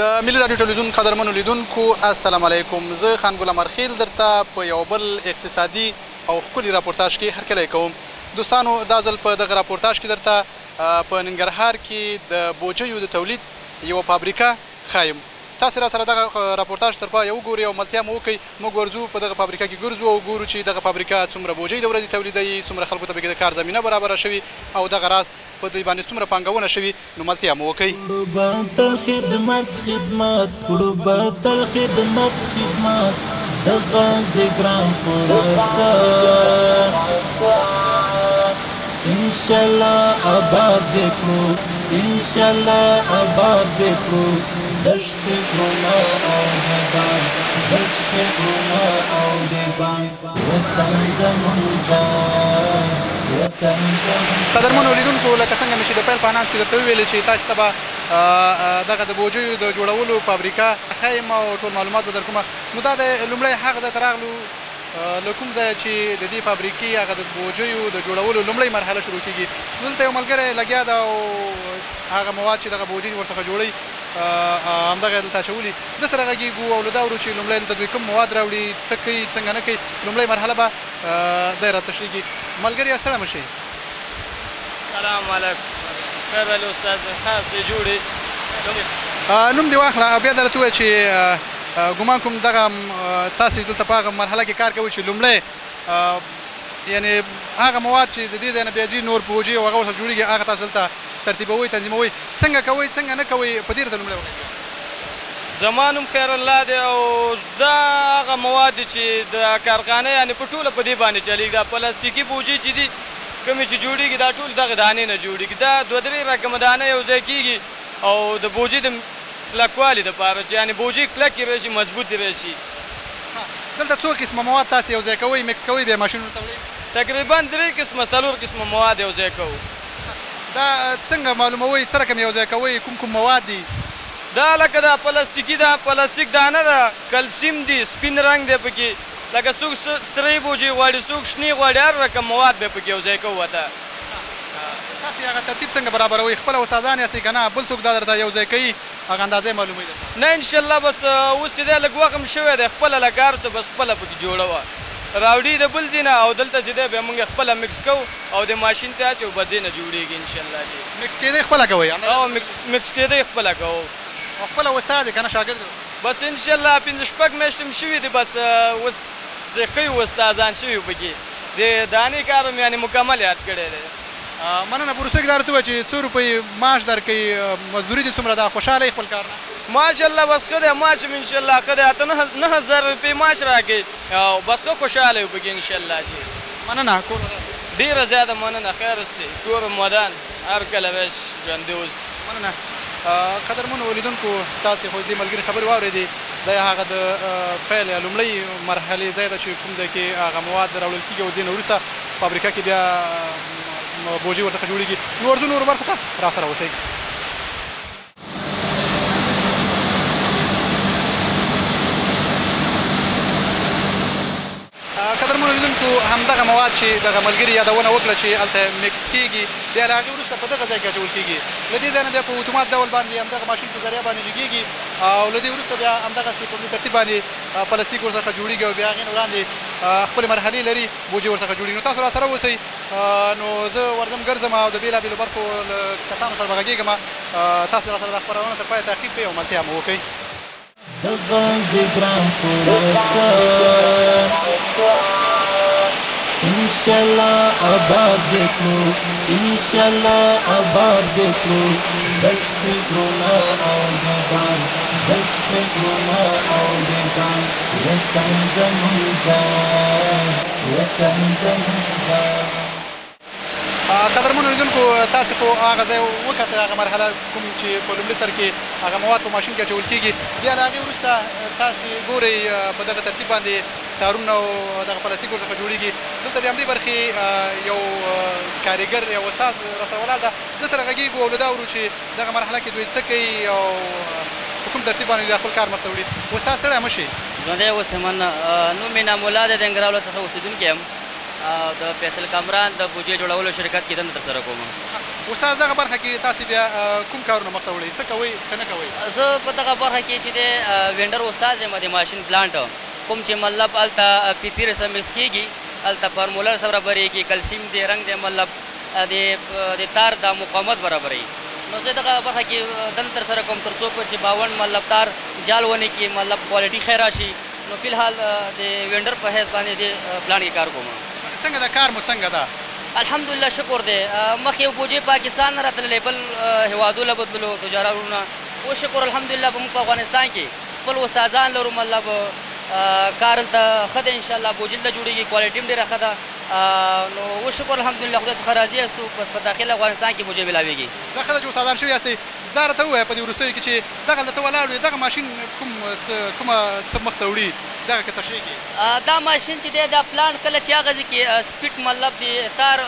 د ملي راډیو ټلویزیون قدرمنو لیدونکو السلام علیکم. زه خان ګل امرخیل درته په یو بل اقتصادي او ښکلي راپورتاژ کې هرکلی کوم. دوستانو دا ځل په دغه راپورتاژ کې درته په ننګرهار کې د بوجیو د تولید یوه فابریکه ښایم. تاسې را سره دغه راپورتاژ تر پایه وګورئ او ملتیا مو وکړئ. موږ ورځو په دغه فابریکه کې ګرځو او ګورو چې دغه فابریکه څومره بوجۍ د ورځې تولیدوي، څومره خلکو ته پکې د کار زمینه برابره شوي او دغه راز په دوی باندې څومره پانګونه شوي. نو ملتیا مو وکړئ. تل خدمت خدمت کړو، تل خدمت خدمت د غازي ګران خراسان انشاءالله آباد کړو، انشاءالله آباد کړو. دشت غرونا او دیبان، دشت غرونا او دیبان، وطن زمون جان، وطن زمون. قدرمنو لیدونکو لکه څنګه مې چې د پیل په انانس کې درته وویلې چې تاسو ته به دغه د بوجیو د جوړولو فابریکه ښایم او ټول معلومات به در کومه. نو دا د لومړی هغه ځای ته راغلو له کوم ځایه چې د دې فابریکې هغه د بوجیو د جوړولو لومړۍ مرحله شروع کېږي. دلته یو ملګری لګیا ده او هغه مواد چې دغه بوجۍ ورڅخه جوړوي همدغه دلته اچولي. ده سره غږېږو او له دا ورو چې لومړی دلته دوی کوم مواد راوړي، څه کوي، څنګه نه کوي. لومړۍ مرحله به دی را تشریح کړي. ملګري ستړی مه شئ. سلام علیکم. خیر علي استاد خاصې جوړې نوم دې واخله او بیا درته ووایه چې ګمان کوم دغه تاسې دلته په هغه مرحله کې کار کوئ چې لومړی یعنې هغه مواد چې د دې ځای نه بیا ځي نور بوجې او هغه ورسره جوړېږي هغه تاسو دلته ترتیبوئ، تنظیموئ. څنګه کوئ څنګه نه کوئ په دې راته لومړی ووایئ. زما نوم خیر الله دی او دا هغه مواد دي چې د کارخانه یعنې په ټوله په دې باندې چلېږي. دا پلاستیکي بوجې چې دي کومې چې جوړېږي دا ټول دغه دانې نه جوړېږي. دا دوه درې رقمه دانې یو ځای کېږي او د بوجې د کلکوالي دپاره چې یعنې بوجې کلکې راشي، مضبوطې راشي. دلته څو قسمه مواد تاسې یو ځای کوئ، مکس کوئ، بیا ماشینونو ته وړئ؟ تقریبا 3 قسمه 4 قسمه مواد یو ځای کوو. دا څنګه معلوموئ څه رقم یو ځای کوئ، کوم کوم مواد دي؟ دا لکه دا پلاستیکي ده، پلاستیک دانه ده، کلسیم دي، سپین رنګ دی پکې، لکه څوک سرې بوجې غواړي، څوک شنې غواړي، هر رقم مواد به پکې یو ځای کوو. ورته تاسې هغه ترتیب څنګه برابروئ؟ خپله استادان یاستئ که نه بل څوک دا درته یو ځای کوي هغه اندازې معلوموي درته؟ نه انشاءالله بس اوس چې دی لږ وخت شوی دی خپله لکه هر څه بس خپله پکې جوړوه راوړي د بل ځای نه او دلته چې دی بیا موږ خپله مکس کوو او د ماشین ته اچوو به دې نه جوړېږي انشاءالله. مکس کېدی خپله کوئ؟ او مکس کېدی خپله کوو. او خپله استاد یې که نه شاګرد؟ بس انشاءالله 5-6 میاشتې مې شوي دي. بس اوس ښه استادان شوي پکې د دانې کار مې یعنې مکمل یاد کړی دی. مننه. په وروستیو کې دا راته ووایه چې څو روپۍ معاش درکوي، مزدوري دې څومره ده، خوشحاله یې خپل کار نه؟ ماشاءالله بس ښه دی معاش مې انشاءالله ښه دی. 9000 روپۍ معاش راکوي او بس ښه خوشحاله یو پکې انشاءالله. مننه. کور ډېره زیاته مننه. خیر اوسئ، کور مودان هر کله ویش ژوندي اوس. مننه. قدرمنو لیدونکو تاسې خو دې ملګري خبرې واورېدې. دا هغه د پیل یا لومړۍ مرحلې ځای ده چې کوم ځای کې هغه مواد راوړل کېږي او دې نه وروسته فابریکه کې بیا بوجۍ ورڅخه جوړېږي. نو ورځو نورو برخو ته را سره اوسئ. قدرمنو لیدونکو همدغه مواد چې دغه ملګري یادونه وکړه چې هلته مکس کېږي بیا له هغې وروسته په دغه ځای کې اچول کېږي. له دې ځای نه بیا په اتومات ډول باندې همدغه ماشین په ذریعه باندې لګېږي او له دې وروسته بیا همدغسې په دې ترتیب باندې پلاستیک ورڅخه جوړېږي او بیا هغې نه وړاندې خپلې مرحلې لري بوجۍ ورڅخه جوړېږي. نو تاسو را سره اوسئ. نو زه ورځم ګرځم او د بېلابېلو برخو له کسانو سره به غږېږم. تاسو را سره دا خپرونه تر پایه تعقیب کړئ او ملتیا مو وکړئ. د غازي ګران خراسان انشاءالله آباد کړو، انشاءالله آباد کړو. دشت غرونا او دیبان، دشت غرونا او دیبان، وطن زمون جان، وطن زمون جان. قدرمنو لیدونکو تاسې خو هغه ځای وکتل، هغه مرحله کوم چې په لومړي سر کې هغه مواد په ماشین کې اچول کېږي. بیا له هغې وروسته تاسې ګورئ په دغه ترتیب باندې تارونه او دغه پلاستیک ورڅخه جوړېږي. دلته د همدې برخې یو کاریګر یو استاد راسره ولاړ ده. ده سره غږېږو او له دا ورو چې دغه مرحله کې دوی څه کوي او په کوم ترتیب باندې د خپل کار مخته وړي. استاد ستړی مه شئ. ژوندی اوسئ. مننه. نوم مې نامالله دی، د ننګرهار څخه اوسېدونکی یم. د فیصل کامران د بوجۍ جوړولو شرکت کې دنده ترسره کوم. استاد دغه برخه کې تاسو بیا کوم کارونه مخته وړئ څه کوئ څه نه کوئ زه په دغه برخه کې چې د وینډر استاد یم د ماشین پلانټ کوم چې مطلب هلته پی پی سره مکس کېږي هلته فارمولر سره برابرېږي کلسیم دی رنګ دی مطلب د تار د مقاومت برابروي نو زه دغه برخه کې دن تر سره کوم تر څو چې 52 مطلب تار جال ونه کې مطلب کوالټي ښه راشي نو فلحال د وینډر په حیث باندې د پلانټ کې کار کوم څنګه د کار مو څنګه ده الحمدلله شکر دی مخکې بوجې پاکستان نه راتللی بل هېوادو له بدلو تجارتونه او شکر الحمدلله په موږ په افغانستان کې خپل استادان لرو مطلب کار هلته ښه دی انشاءالله بوجې دلته جوړېږي کوالټي هم ډېره ښه ده نو وشکر الحمدلله خدای څخه راضي یاستو بس په داخل افغانستان کې بوجې میلاویږي دا ښه ده چې استادان شوي یاستئ دا راته ووایه په دې وروستیو کې چې دغه دلته ولاړ وي دغه ماشین کومه څه مخته وړي دغه که تشریح کړي دا ماشین چې دی دا پلان کله چې هغه ځای کې سپیډ مطلب د تار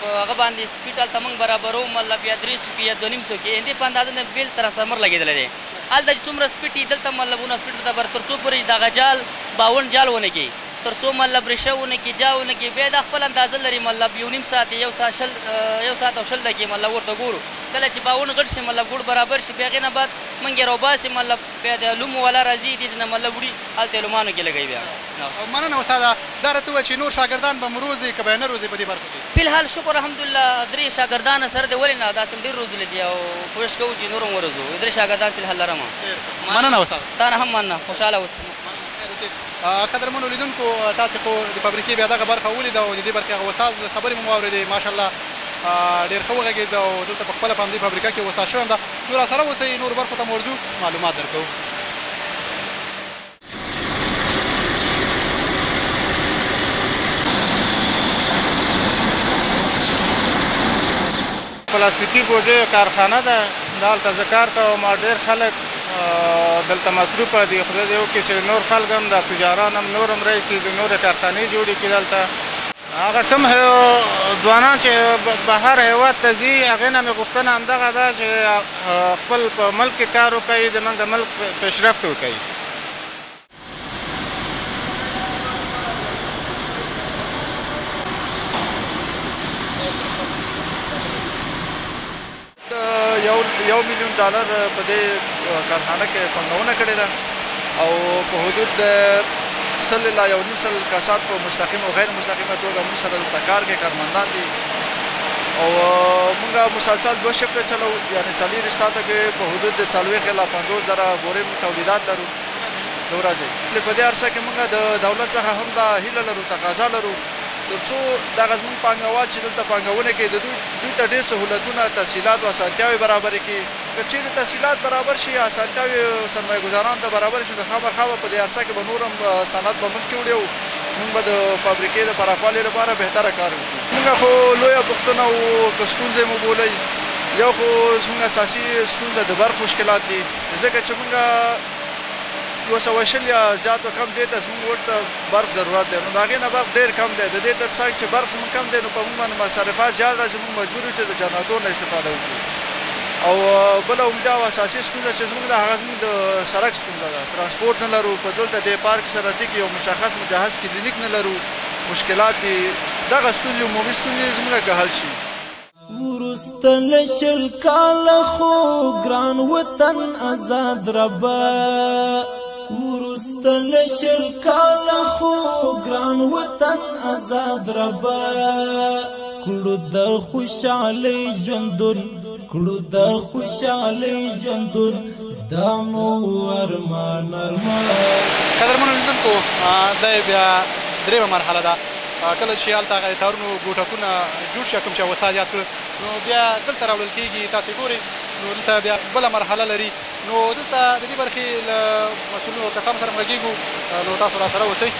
په هغه باندې سپیډ هلته موږ برابرو مطلب یا 300 کې یا 250 کې هندي په اندازه د بیل ترانسفارمر لګېدلی دی هلته چې څومره سپیډ وي دلته مطلب ونه سپیډ ته بر تر څو پورې دغه جال 52 جال ونه کړي تر څو مطلب ریشه ونه کړي جا ونه کړي بیا دا خپل اندازه لري مطلب یو نیم ساعت یو ساعت او شل دقیقې مطلب ورته ګورو کله چې 52 غټ شي مطلب ګوړ برابر شي بیا هغې نه بعد موږ یې راوباسي مطلب بیا د لومو والا راځي دې نه مطلب وړي هلته یې لومانو کې لګوي بیا مننه استاده دا راته ووایه چې نور شاګردان به مو روزي که به یې نه روزي په دې برخه کې فلحال شکر الحمدلله 3 شاګردان سره دی ولې نه داسې هم ډېر روزلي دي او کوشش کوو چې نور هم وروزو 3 شاګردان فلحال لرم مننه استاده تا نه هم مننه خوشحاله اوسه قدرمنو لیدونکو تاسې خو د فابریکې بیا دغه برخه ولیده او د دې برخې هغه استاد خبرې مو واورېدې ماشاءالله ډېر ښه وغږېد او دلته په خپله په همدې فابریکه کې استاد شوی هم ده نو راسره اوسئ نورو برخو ته مو ورځو معلومات درکوو پلاستیکي بوجې کارخانه ده دا هلته زه کار کوم ډېر خلک دلته مصروفه دي خدای دې وکړي چې نور خلک هم د تجاران هم نور هم راشي د نورې کارخانې جوړې کړي دلته هغه کوم ځوانان چې بهر هېواد ته ځي هغې نه مې غوښتنه همدغه ده چې خپل په ملک کې کار وکړي زموږ د ملک پیشرفت وکړي $1 میلیون په دې کارخانه کې پانګونه کړې ده او په حدود د 100 الی 1.5 کسان په مستقیم او غیر مستقیمه توګه موږ سره دلته کار کوي کارمندان دي او موږ مسلسل 2 شفټه چلو یعنې 40 ساعته کې په حدود د 40 الی 50,000 بورې تولیدات لرو د ورځې په دې عرصه کې موږ د دولت څخه هم دا هیله لرو تقاضا لرو تر څو دغه زموږ پانګوال چې دلته پانګونه کوي د دوی ته ډېر سهولتونه تسهیلات او اسانتیاوې برابرې کړي که چېرې تسهیلات برابر شي اسانتیاوې سرمایه ګزارانو ته برابر شي نو خامخا به په دې عرصه کې به نور هم صنعت به مخکې وړي او موږ به د فابریکې د پراخوالي لپاره بهتره کار وکړو موږ خو لویه پوښتنه او که ستونزې مو بولئ یو خو زموږ اساسي ستونزه د برق مشکلات دي ځکه چې موږ 220 یا زیات و کم دی ته زموږ ورته برق ضرورت دی نو د هغې نه برق ډېر کم دی د دې تر څنګ چې برق زموږ کم دی نو په موږ باندې مصرفات زیات راځي موږ مجبور یو چې د جنراتور نه استفاده وکړو او بله عمده او اساسي ستونزه چې زموږ ده هغه زموږ د سړک ستونزه ده ترانسپورټ نه لرو په دلته د پارک سره دي کې یو مشخص مجهز کلینیک نه لرو مشکلات دي دغه ستونزې عمومي ستونزې زموږ که حل شي وروسته له شل کاله خو ګران وطن آزاد ربه وروسته له شل کاله خو ګران وطن آزاد ربه کړو د خوشحالۍ ژوندون کړو د خوشحالۍ ژوندون دا مو ارمان قدرمنو لیدونکو دا یې بیا درېیمه مرحله ده کله چې هلته هغه د تارونو ګوټکونه جوړ شي کوم چې استاد یاد کړل نو بیا دلته راوړل کېږي تاسې ګورئ نو دلته بیا بله مرحله لري نو دلته د دې برخې له مسؤلینو کسانو سره غږېږو نو تاسو راسره اوسئ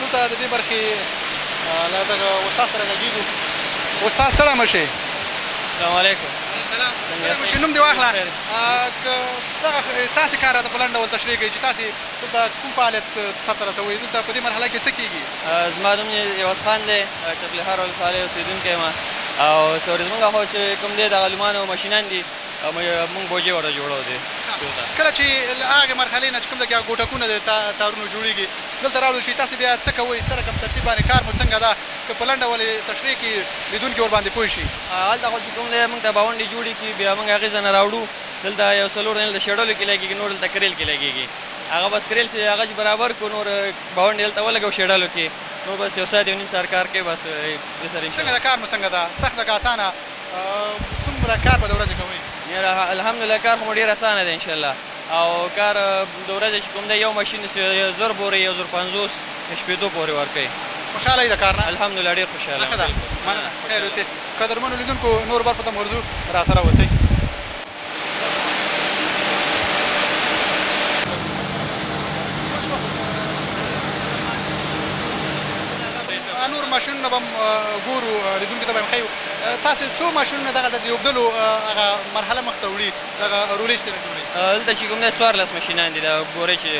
دلته د دې برخې له دغه استاد سره غږېږو استاد ستړی مه شئ السلام علیکم سلام نوم دې واخله که دغه تاسې کار راته په لنډ ډول تشریح کړئ چې تاسې دلته کوم فعالیت سرته رسوئ دلته په دې مرحله کې څه کېږي زما نوم یوز خان دی چپلهار ولسوالۍ اوسېدونکی یم او زموږ خو چې کوم دی دغه لومان او ماشینان دي موږ بوجې ورته جوړو دي کله چې له هغې مرحلې نه چې کوم ځای کې هغه ګوټکونه د تارونو جوړېږي دلته راوړل شي تاسې بیا څه کوئ څه رقم ترتیب باندې کار مو څنګه ده که په لنډه ولې تشریح کړي لیدونکي ورباندې پوه شي. هلته خو چې کوم دی موږ ته باونډې جوړې کړي بیا موږ هغې ځای نه راوړو دلته یو څلور دلته شیډلو کې لګېږي نور دلته کریل کې لګېږي هغه بس کریل چې هغه چې برابر کړو نور باونډې دلته ولګو شیډلو کې نور بس یو ساعت یو نیم ساعت کار کوي بس دې سره څنګه د کار مو څنګه ده سخت ده که اسانه څومره کار په د ورځې کوئ؟ الحمدلله کار خو مو ډېر اسانه دی انشاءالله او کار د ورځې چې کوم دی یو ماشین 1000 بورې 1050 شپېتو پورې ورکوي. خوشحاله یې د کار نه؟ الحمدلله ډېر خوشحاله. ښه ده مننه خیر اوسې. قدرمنو لیدونکو نور برخو ته ورځو راسره اوسئ. نور ماشینونه به هم ګورو لیدونکو ته به هم ښیو. تاسې څو ماشینونه دغه د اوبدلو هغه مرحله مخته وړي دغه رولې چې ترې جوړوي؟ دلته چې کوم دی 14 ماشینان دي د بورې چې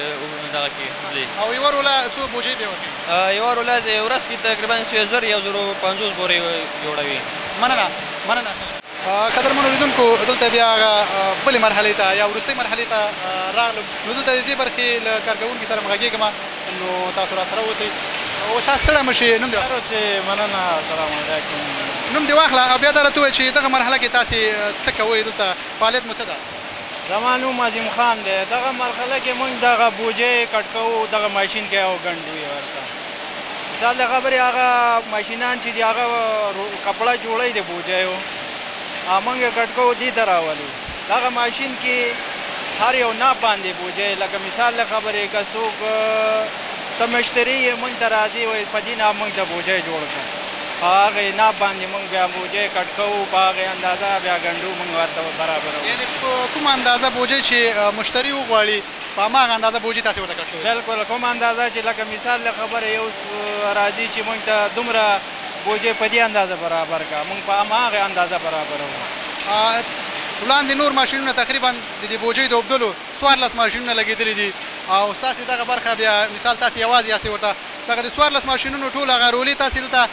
دغه کې دي. او یوه روله څو بوجۍ بیا ورکوي؟ یوه روله د ورځ کې تقریبا 1000 1050 بورې جوړوي. مننه مننه. قدرمنو لیدونکو دلته بیا هغه بلې مرحلې ته یا وروستۍ مرحلې ته راغلم نو دلته د دې برخې له کارکوونکي سره مغږېږم نو تاسو راسره اوسئ. اوس تاسو ستړی مه شئ. نوم دې مننه السلام علیکم. نوم دې واخله او بیا دا راته ووایه چې دغه مرحله کې تاسې څه کوئ دلته فعالیت مو څه ده؟ زما نوم عظیم خان دی. دغه مرحله کې موږ دغه بوجۍ کټ کوو دغه ماشین کې او ګنډو یې ورته مثال د خبرې هغه ماشینان چې دي هغه کپړه جوړوي د بوجیو موږ یې کټ کوو دې ته راولو. دغه ماشین کې هر یو ناپ باندې بوجۍ لکه مثال د خبرې که څوک ته مشتري یې موږ ته راځي وایي په دې ناپ موږ ته بوجۍ جوړ کړه په هغې ناپ باندې موږ بیا بوجۍ کټ کوو په هغې اندازه بیا ګنډو موږ ورته برابروو. یعنې په کومه اندازه بوجۍ چې مشتري وغواړي په هماغه اندازه بوجۍ تاسې ورته کټ کوئ؟ بلکل کومه اندازه چې لکه مثال له خبره یو راځي چې موږ ته دومره بوجۍ په دې اندازه برابر کړه موږ په هماغې اندازه برابروو. وړاندې نور ماشینونه تقریبا د دې بوجۍ د اوبدلو 14 ماشینونه لګېدلي دي او ستاسې دغه برخه بیا مثال تاسې یوازې یاستئ ورته دغه د 14 ماشینونو ټول هغه رولې تاسې دلته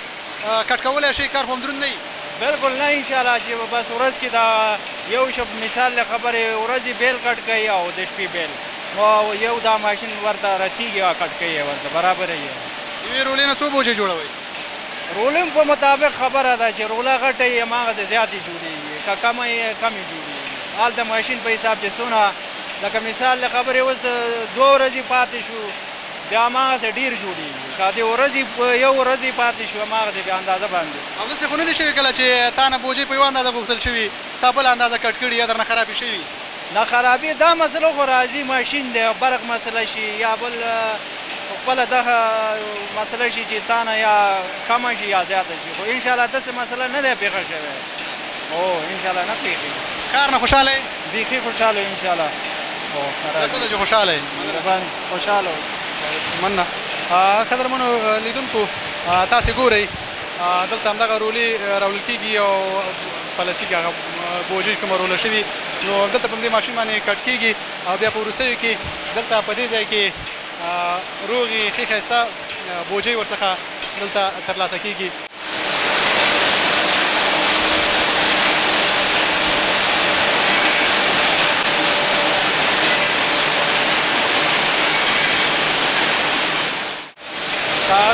کټ کولی شئ کار خو هم دروند نه وي؟ بلکل نه انشاءالله چې بس ورځ کې دا یو شب مثال له خبرې ورځې بیل کټ کوي او د شپې بیل نو یو دا ماشین ورته رسیږي او کټ کوي ورته برابر یې. یوې رولې نه څو بوجۍ جوړوئ؟ رولې په مطابق خبره ده چې روله غټه یې هماغسې زیاتې جوړېږي که کمه یې کمې جوړېږي. هلته ماشین په حساب چې څونه لکه مثال له خبرې اوس 2 ورځې پاتې شو بیا هماغسې ډېر جوړېږي که د ورځې یو ورځې پاتې شو هماغسې بیا اندازه باندې. او داسې خو نه دي شوي کله چې تا نه بوجۍ په یوه اندازه غوښتل شوي تا بله اندازه کټ کړي یا درنه خرابې شوي؟ نه خرابې دا مسله خو راځي ماشین دی برق مسله شي یا بل خپله دغه مسله شي چې تا نه یا کمه شي یا زیاته شي خو انشاءالله داسې مسله نه دی پېښه شوې. هو انشاءالله نه پېښېږي. کار نه خوشحاله یې؟ بیخي خوشحاله انشاءالله. ځکه ده چې خوشحاله یې؟ خوشحاله مننه. قدرمنو لیدونکو تاسې ګورئ دلته همدغه رولې راوړل کېږي او پلاستیک هغه بوجۍ کومه روله شوي نو دلته په همدې ماشین باندې کټ کېږي او بیا په وروستیو کې دلته په دې ځای کې روغې ښې ښایسته بوجۍ ورڅخه دلته ترلاسه کېږي.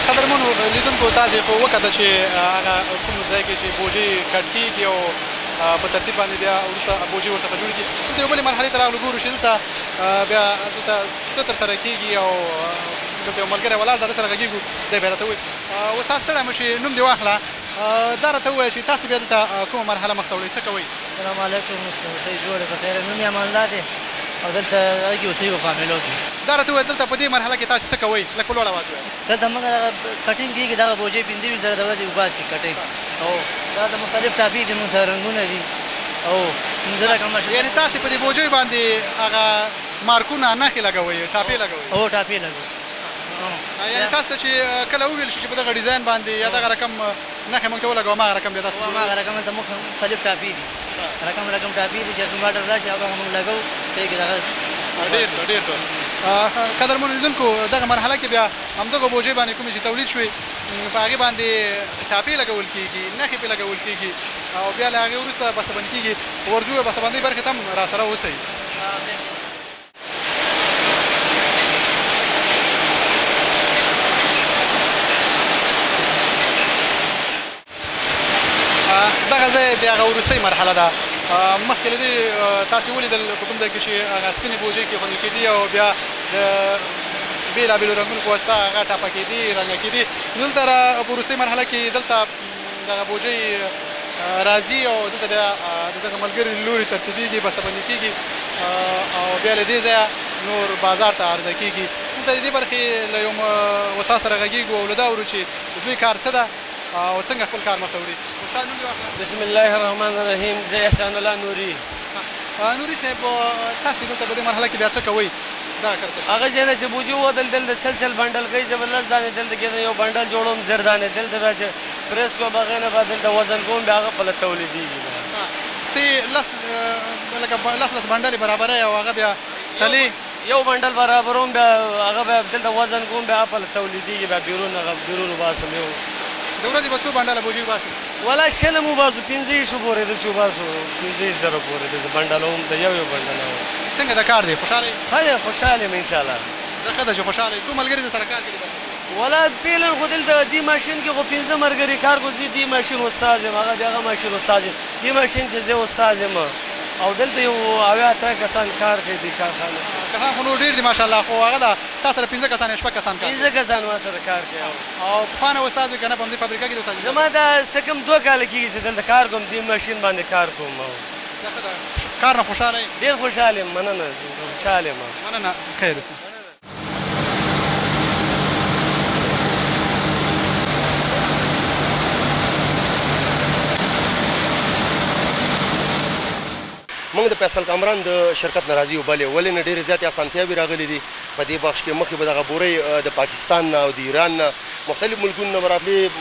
قدرمنو لیدونکو تاسې خو وکته چې هغه کوم ځای کې چې بوجۍ کټ کېږي او په ترتیب باندې بیا وروسته بوجۍ ورڅخه جوړېږي. دلته یو بلې مرحلې ته راغلو ګورو چې دلته بیا دلته څه ترسره کېږي او دلته یو ملګری ولاړ دی هغه سره غږېږو دی بیا راته ووایي. اوس تاسو ستړی مه شئ نوم دې واخله دا راته ووایه چې تاسې بیا دلته کومه مرحله مخته وړئ څه کوئ؟ السلام علیکم ښه جوړې په خیر نوم یې امانالله دی او دلته هغې اوسېږو فامیلو کې. دا راته ووایه دلته په دې مرحله کې تاسې څه کوئ لږ په لوړ اواز ووایه. دلته موږ کټینګ کېږي دغه بوجۍ 15 زره د ورځې وباسي کټینګ او دا د مختلف ټاپې دي موږ سره رنګونه دي او 15 کمه یعنې تاسې په دې بوجۍ باندې هغه مارکونه نښې لګوئ ټاپې لګوئ؟ هو ټاپې لګوو. یعنې تاسو ته چې کله وویل شي چې په دغه ډیزاین باندې یا دغه رقم نښې موږ ته ولګوو هماغه رقم بیا تاسو هماغه رقم دلته موږ مختلف ټاپې دي رقم ټاپې دي چې کوم آډر راشي هغه موږ لګوو پرېږدي دغه ډېر ښه ډېر ښه. قدرمنو لیدونکو دغه مرحله کې بیا همدغه بوجۍ باندې کومې چې تولید شوې په هغې باندې ټاپې لګول کېږي نښې پرې لګول کېږي او بیا له هغې وروسته بستهبندي کېږي. ورځو بستهبندۍ برخې ته هم راسره اوسئ. دغه وروستۍ مرحله ده. مخکې له دې تاسې ولیدل په کوم ځای کې چې هغه سپینې بوجۍ کېښودل کېدي او بیا د بېلابېلو رنګونو په واسطه هغه ټاپه کېدي، رنګه کېدي. نو دلته په وروستۍ مرحله کې دلته دغه بوجۍ راځي او دلته بیا د دغه ملګري له لوري ترتیبېږي، بستهبندي کېږي او بیا له دې ځایه نور بازار ته عرضه کېږي. دلته د دې برخې له یو استاد سره غږېږو او له دا اورو چې د دوی کار څه ده او څنګه خپل کار مخته وړي. استاد نوم دې واخله. بسم الله الرحمن الرحیم. زه احسان الله نوري. نوري صاحب تاسې دلته په دې مرحله کې بیا څه کوئ؟ هغه ځای نه چې بوجي وودل دلته سلسل بنډل کوي، زبردست دانې دلته کېده یو بنډل جوړوم زر دانې دلته بیا چې پریس کوم هغې نه به دلته وزن کوم بیا هغه پله تولیدېږي. ته لس بنډلې برابروې او هغه بیا تلې یو بنډل برابروم بیا هغه بیا دلته وزن کوم بیا هغه پله تولیدېږي بیا بیرون وباسم. یو د ورځې به څو بنډله بوجي وباسې؟ ولا شل هم وباسو، 15 پورې داسې وباسو، 15 زره پورې داسې بنډل هم د یو بنډل. څنګه د کار دی؟ خوشحاله یې؟ ښه دی، خوشحاله یم انشاءالله. زه ښه ده چې خوشحاله یې. څو ملګري در سره کار کوي؟ ولا فعلا خو دلته دې ماشین کې خو 15 ملګري کار کوي. زه دې ماشین استاد یم، هغه د هغه ماشین استاد یم. دې ماشین چې زه استاد یم او دلته یو 80 کسان کار کوي دې کارخانه. کسان خو نور ډېر دي ماشاءالله، خو هغه ده تا سره 15 کسان یا 6 کسان کار کوي؟ 15 کسان ما سره کار کوي. او پخوانی استاد وي که نه په همدې فابریکه کې د استاد؟ زما دا څه کم 2 کاله کېږي چې دلته کار کوم، دې ماشین باندې کار کوم. ښه ده. کار نه خوشحاله یې؟ ډېر خوشحاله یم، مننه، خوشحاله یم. مننه، خیر اوسه. موږ د فیصل کامران د شرکت نه راځي وبلې ولې نه ډېرې زیاتې اسانتیاوې راغلي دي په دې بخش کې. مخکې به دغه بورۍ د پاکستان نه او د ایران نه مختلف ملکونو نه به راتلې،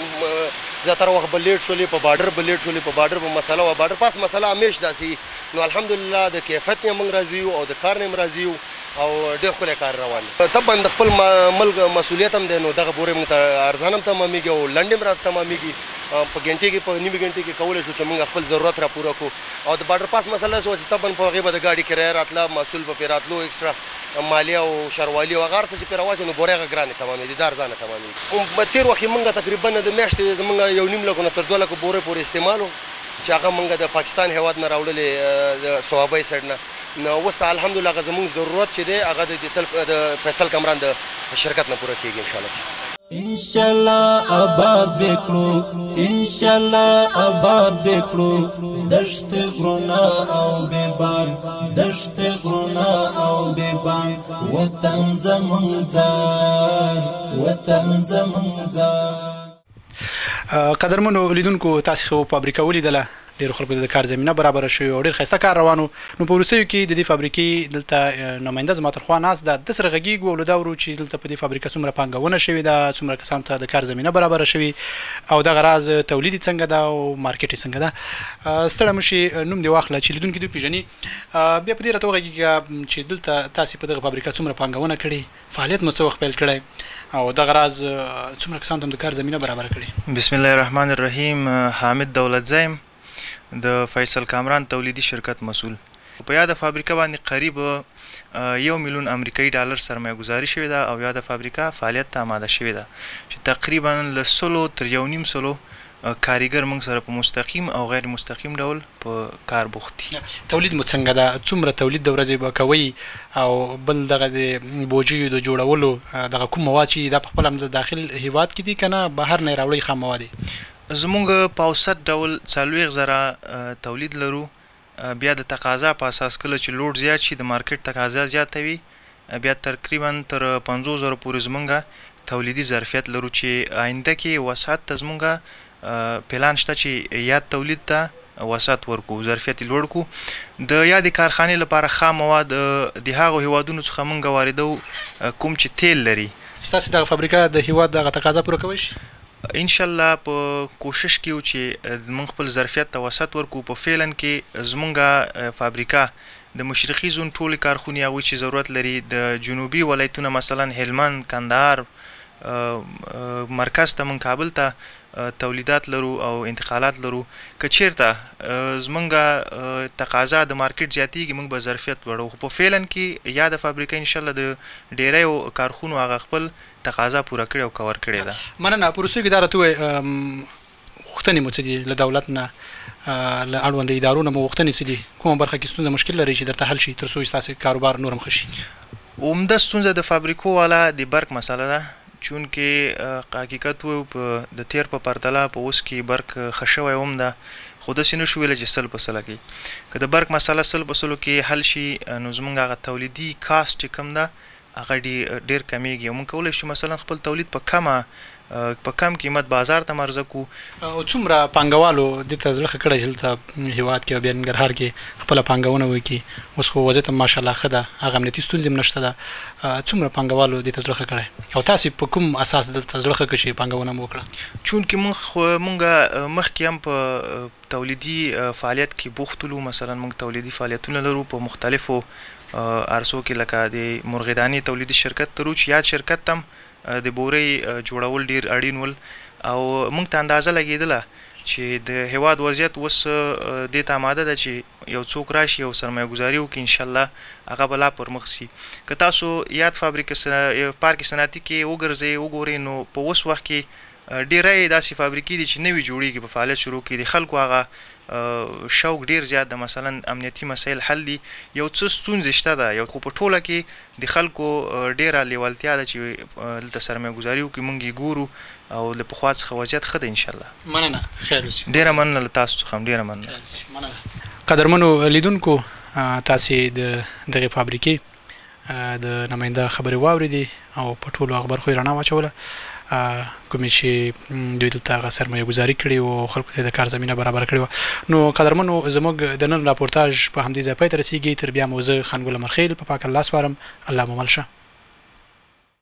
زیاتره وخت به لیټ شولې، په بارډر به لیټ شولې، په بارډر به مسله وه، بارډر پاس مسله همیش داسې. نو الحمدلله د کیفیت نه موږ راضي یو او د کار نه هم راضي یو او ډېر ښکلی کار روان دی. طبعا د خپل ملک مسؤلیت هم دی، نو دغه بورۍ موږ ته ارزانه هم تمامېږي او لنډې هم راته تمامېږي. په ګنټې کې په نیمې ګنټې کې کولی شو چې موږ خپل ضرورت را پوره کړو. او د بارډر پاس مسله داسې وه چې طبعا په هغې به د ګاډي کرایه راتله، محصول به پرې راتلو، ایکسټرا مالیه او شروالي او هغه هر څه چې پرې راواچوي نو بورۍ هغه ګرانې تمامېدي، دا ارزانه تمامېږي. تېر وخت کې موږ تقریبا د میاشتې زموږ 1.5 لکو نه تر 2 لکو بورۍ پورې استعمال و چې هغه موږ د پاکستان هېواد نه راوړلې د صوابۍ سایډ نه. نو اوس الحمدلله هغه زموږ ضرورت چې دی هغه د فیصل کامران د شرکت نه پوره کېږي انشاءالله. انشاءالله آباد بکړو، انشاءالله آباد بکړو، دشت غرونه او بیبان، دشت غرونه او بیبان، وطن زمون ځان، وطن زمون ځان. قدرمنو لیدونکو، تاسې خو فابریکه ولیدله، ډېرو خلکو د کار زمینه برابره شوې او ډېر ښایسته کار روان و. نو په وروستیو کې د دې فابریکې دلته نماینده زما تر خوا ناست ده، ده سره غږېږو او له دا ورو چې دلته په دې فابریکه څومره پانګونه شوې ده، څومره کسانو ته د کار زمینه برابره شوې او دغه راز تولید یې څنګه ده او مارکیټ یې څنګه ده. ستړی مه شي، نوم دې واخله چې لیدونکي دې وپېژني. بیا په دې راته وغږېږه چې دلته تاسې په دغه فابریکه څومره پانګونه کړې، فعالیت مو څه وخت پیل کړی او دغه راز څومره کسانو ته د کار زمینه برابره کړې؟ بسم الله الرحمن الرحیم. حامد دولت زیم، د فیصل کامران تولیدي شرکت مسؤل. په یاده فابریکه باندې قریب 1 میلیون امریکایي ډالر سرمایه گذاري شوې ده او یاده فابریکه فعالیت ته آماده شوې ده چې تقریبا له 100 تر 1.5 کاریګر موږ سره په مستقیم او غیر مستقیم ډول په کار بوخت دي. تولید مو څنګه ده؟ څومره تولید د ورځې به کوئ او بل دغه د بوجیو د جوړولو دغه کوم مواد چې دا په خپله هم د داخل هیواد کې دي که نه بهر نه یې راوړئ خام مواد یې؟ زمونږ په اوسط ډول 40,000 تولید لرو. بیا د تقاضا په اساس کله چې لوډ زیات شي د مارکیټ تقاضا زیاته وي بیا تقریبا تر 50,000 پورې زمونږ تولیدي ظرفیت لرو چې آینده کې وسعت ته زمونږ پلان شته چې یاد تولید ته وسعت ورکو، ظرفیت یې لوړ کړو. د یادې کارخانې لپاره خام مواد د هغو هیوادونو څخه مونږ واردو کوم چې تیل لري. ستاسې دغه فابریکه د هیواد دغه تقاضا پوره کولی شي؟ انشاءالله په کوشش کې چې موږ خپل ظرفیت ته وسعت ورکو. په فعلا کې زمونږ فابریکه د مشرقي زون ټولې کارخونې هغوی چې ضرورت لري د جنوبي ولایتونه مثلا هلمند، کندهار مرکز ته موږ کابل ته تولیدات لرو او انتقالات لرو. که چیرته زمونږ تقاضا د مارکیټ زیاتیږي موږ به ظرفیت لوړو. خو په فعلا کې یا د فابریکه انشاءالله د ډیریو کارخونو هغه خپل تقاضا پوره کړې او کور کړې ده. مننه. په وروستیو کې دا راته ووایئ غوښتنې مو څه دي له دولت نه له اړوندو ادارو نه مو غوښتنې څه دي؟ کومه برخه کې ستونزه مشکل لري چې درته حل شي تر څو ستاسو کاروبار نور هم ښه شي؟ عمده ستونزه د فابریکو والا د برق مسله ده، چونکې حقیقت و د تیر په پرتله په اوس کې برق ښه شوی هم ده، خو داسې نه شو ویلی چې 100% کې. که د برق مسله 100% کې حل شي نو زموږ هغه تولیدي کاست چې کوم ده هغه ډېر کمیږي او موږ کولی شو مثلا خپل تولید په کم قیمت بازار ته عرضه کړو. او څومره پانګوالو دې ته زړه ښه کړی چې دلته هېواد کې او بیا ننګرهار کې خپله پانګونه وکړي؟ اوس خو وضعیت هم ماشاءالله ښه ده، هغه امنیتي ستونزې هم نشته ده. څومره پانګوالو دې ته زړه ښه کړی او تاسې په کوم اساس دلته زړه ښه کړ چې پانګونه مو وکړه؟ چونکې موږ مخکې هم په تولیدي فعالیت کې بوخت وو. مثلا موږ تولیدي فعالیتونه لرو په مختلفو عرصو کې، لکه د مرغدانې تولیدي شرکت لرو چې یاد شرکت هم د بورې جوړول ډیر اړین ول او موږ ته اندازه لګېدله چې د هیواد وضعیت اوس دې ته آماده ده چې یو څوک راشي او سرمایه ګزاري وکړي، انشاءالله هغه به لا پرمخ سي. که تاسو یاد پارک صنعتي کې وګرځئ وګورئ نو په اوس وخت کې ډېری داسې فابریکې دي چې نوي جوړېږي په فعالیت شروع کړي. د خلکو هغه شوق ډیر زیات ده، مثلا امنیتي مسایل حل دي، یو څه ستونزې شته ده، یو خو په ټوله کې د خلکو ډیره لیوالتیا ده چې دلته سرمایه ګزاري وکړي. موږ یې ګورو او له پخوا څخه وضعیت ښه ده انشاءالله. مننه، خیر اوسي. ډیره مننه له تاسو څخه هم، ډیره مننه. قدرمنو لیدونکو، تاسې د دغې فابریکې د نماینده خبرې واورېدې او په ټولو هغه برخو یې رڼا واچوله کومې چې دوی دلته هغه سرمایه ګزاري کړې وه او خلکو ته د کار زمینه برابره کړې وه. نو قدرمنو، زموږ د نن راپورتاژ په همدې ځای پای ته رسېږي. تر بیا مو زه خانګل مرخیل په پاک الله سپارم. الله مو مل شه.